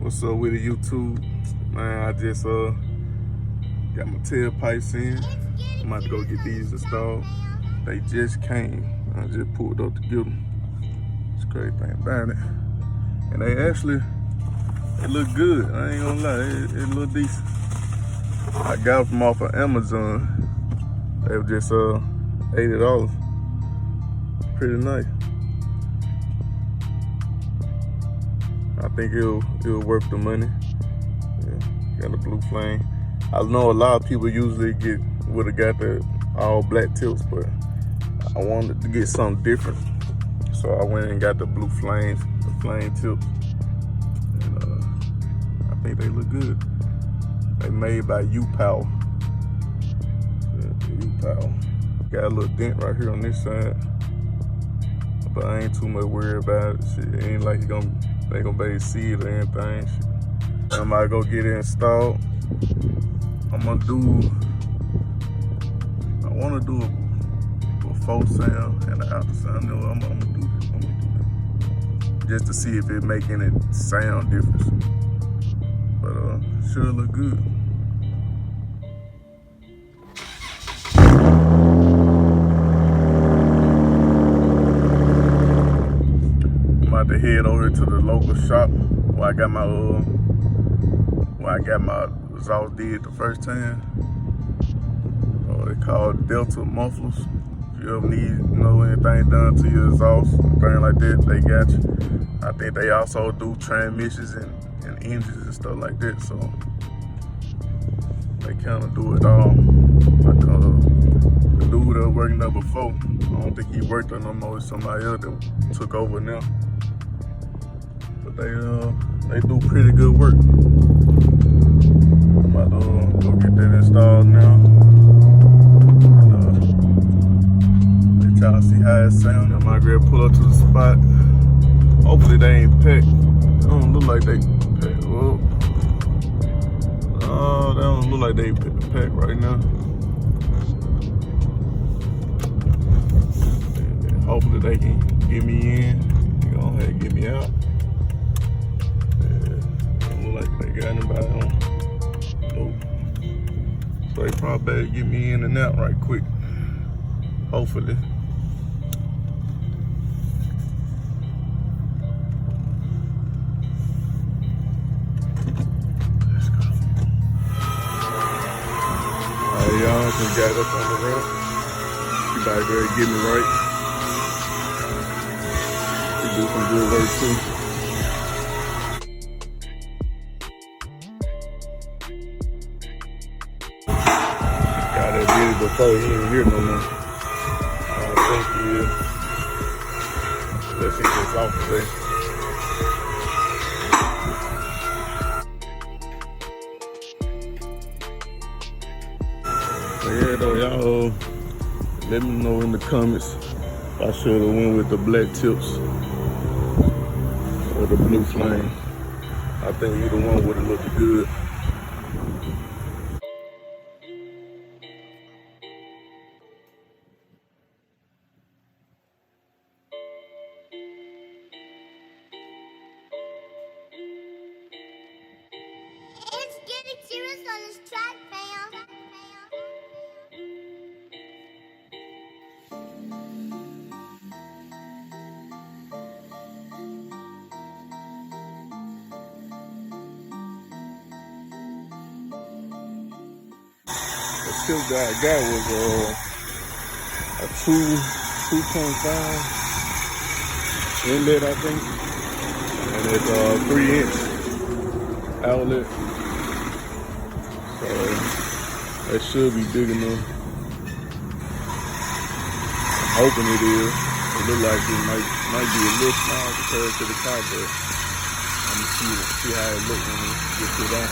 What's up with the YouTube? Man, I just got my tailpipes in. I'm about to go get these installed. They just came. I just pulled up to get them. It's crazy thing about it. And they look good. I ain't gonna lie, it look decent. I got them off of Amazon. They were just $80. Pretty nice. I think it'll worth the money. Yeah, got a blue flame. I know a lot of people usually would have got the all black tips, but I wanted to get something different. So I went and got the blue flames, the flame tips. And I think they look good. They made by U-Power. Yeah, U-Power. Got a little dent right here on this side, but I ain't too much worried about it. Shit, it ain't like they gonna be able to see it or anything. Shit. I'm about to go get it installed. I want to do a before sound and an after sound. No, I'm gonna do it. Just to see if it make any sound difference. But sure look good. I'm about to head over to the local shop where I got my exhaust did the first time. They called Delta Mufflers. If you ever need anything done to your exhaust, anything like that, they got you. I think they also do transmissions and engines and stuff like that. So they kind of do it all. Like the dude that was working there before, I don't think he worked there no more. It's somebody else that took over now. But they do pretty good work. I'm about to go get that installed now. And let y'all see how it sounds. I might grab pull up to the spot. Hopefully they ain't packed. They don't look like they packed. Well, they don't look like they packed right now. And hopefully they can get me in. They go ahead and get me out. Don't look like they got anybody on. Nope. So they probably better get me in and out right quick. Hopefully. Y'all just got up on the ramp. You better go ahead and get me right. You do some good work too. Got that did it before, he ain't here no more. I don't think he is. Unless he just off today. Yeah, though, y'all let me know in the comments if I should have went with the black tips or the blue flame. I think either one would have looked good. It's getting serious on this track, fam. The tip that I got was a 2.5 inlet, I think, and it's a 3-inch outlet. So that should be big enough. I'm hoping it is. It looks like it might be a little small compared to the car, but I'm gonna see how it looks when it gets put on.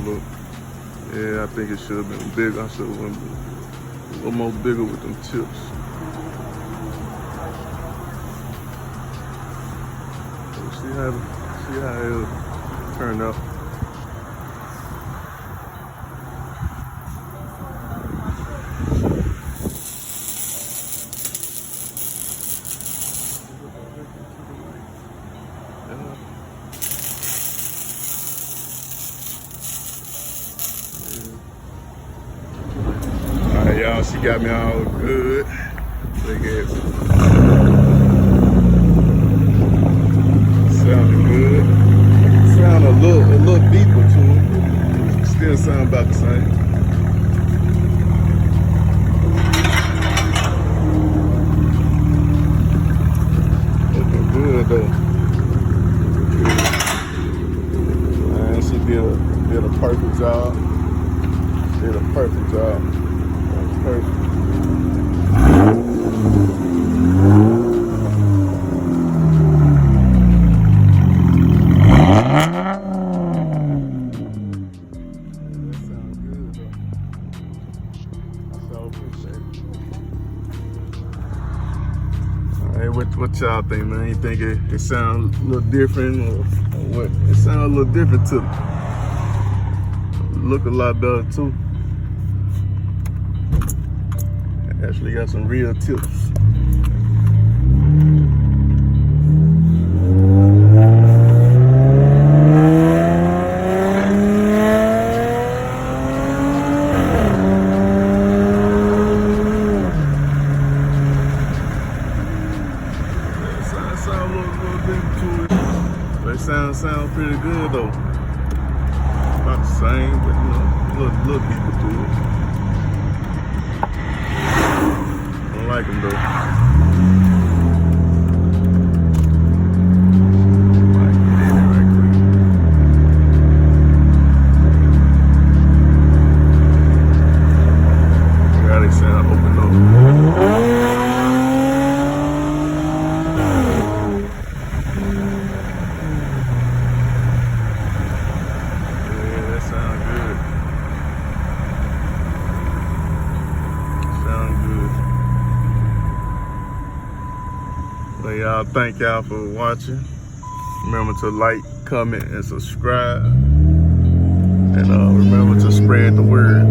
Look, yeah, I think it should have been big. I should have went a little more bigger with them tips. So see how it turned out. She got me all good. Look at it. Sounding good. Sound a little deeper too. Still sound about the same. Looking good though. Man, she did a perfect job. Did a perfect job. Perfect. Hey, what y'all think, man? You think it sounds a little different or what? It sounds a little different too. Look a lot better too. Actually got some real tips. Sound pretty good though. About the same, but you know, little deeper to it. Don't like them though. Might get in it right quick. Got it sound open up. Well, y'all, thank y'all for watching. Remember to like, comment, and subscribe. And remember to spread the word.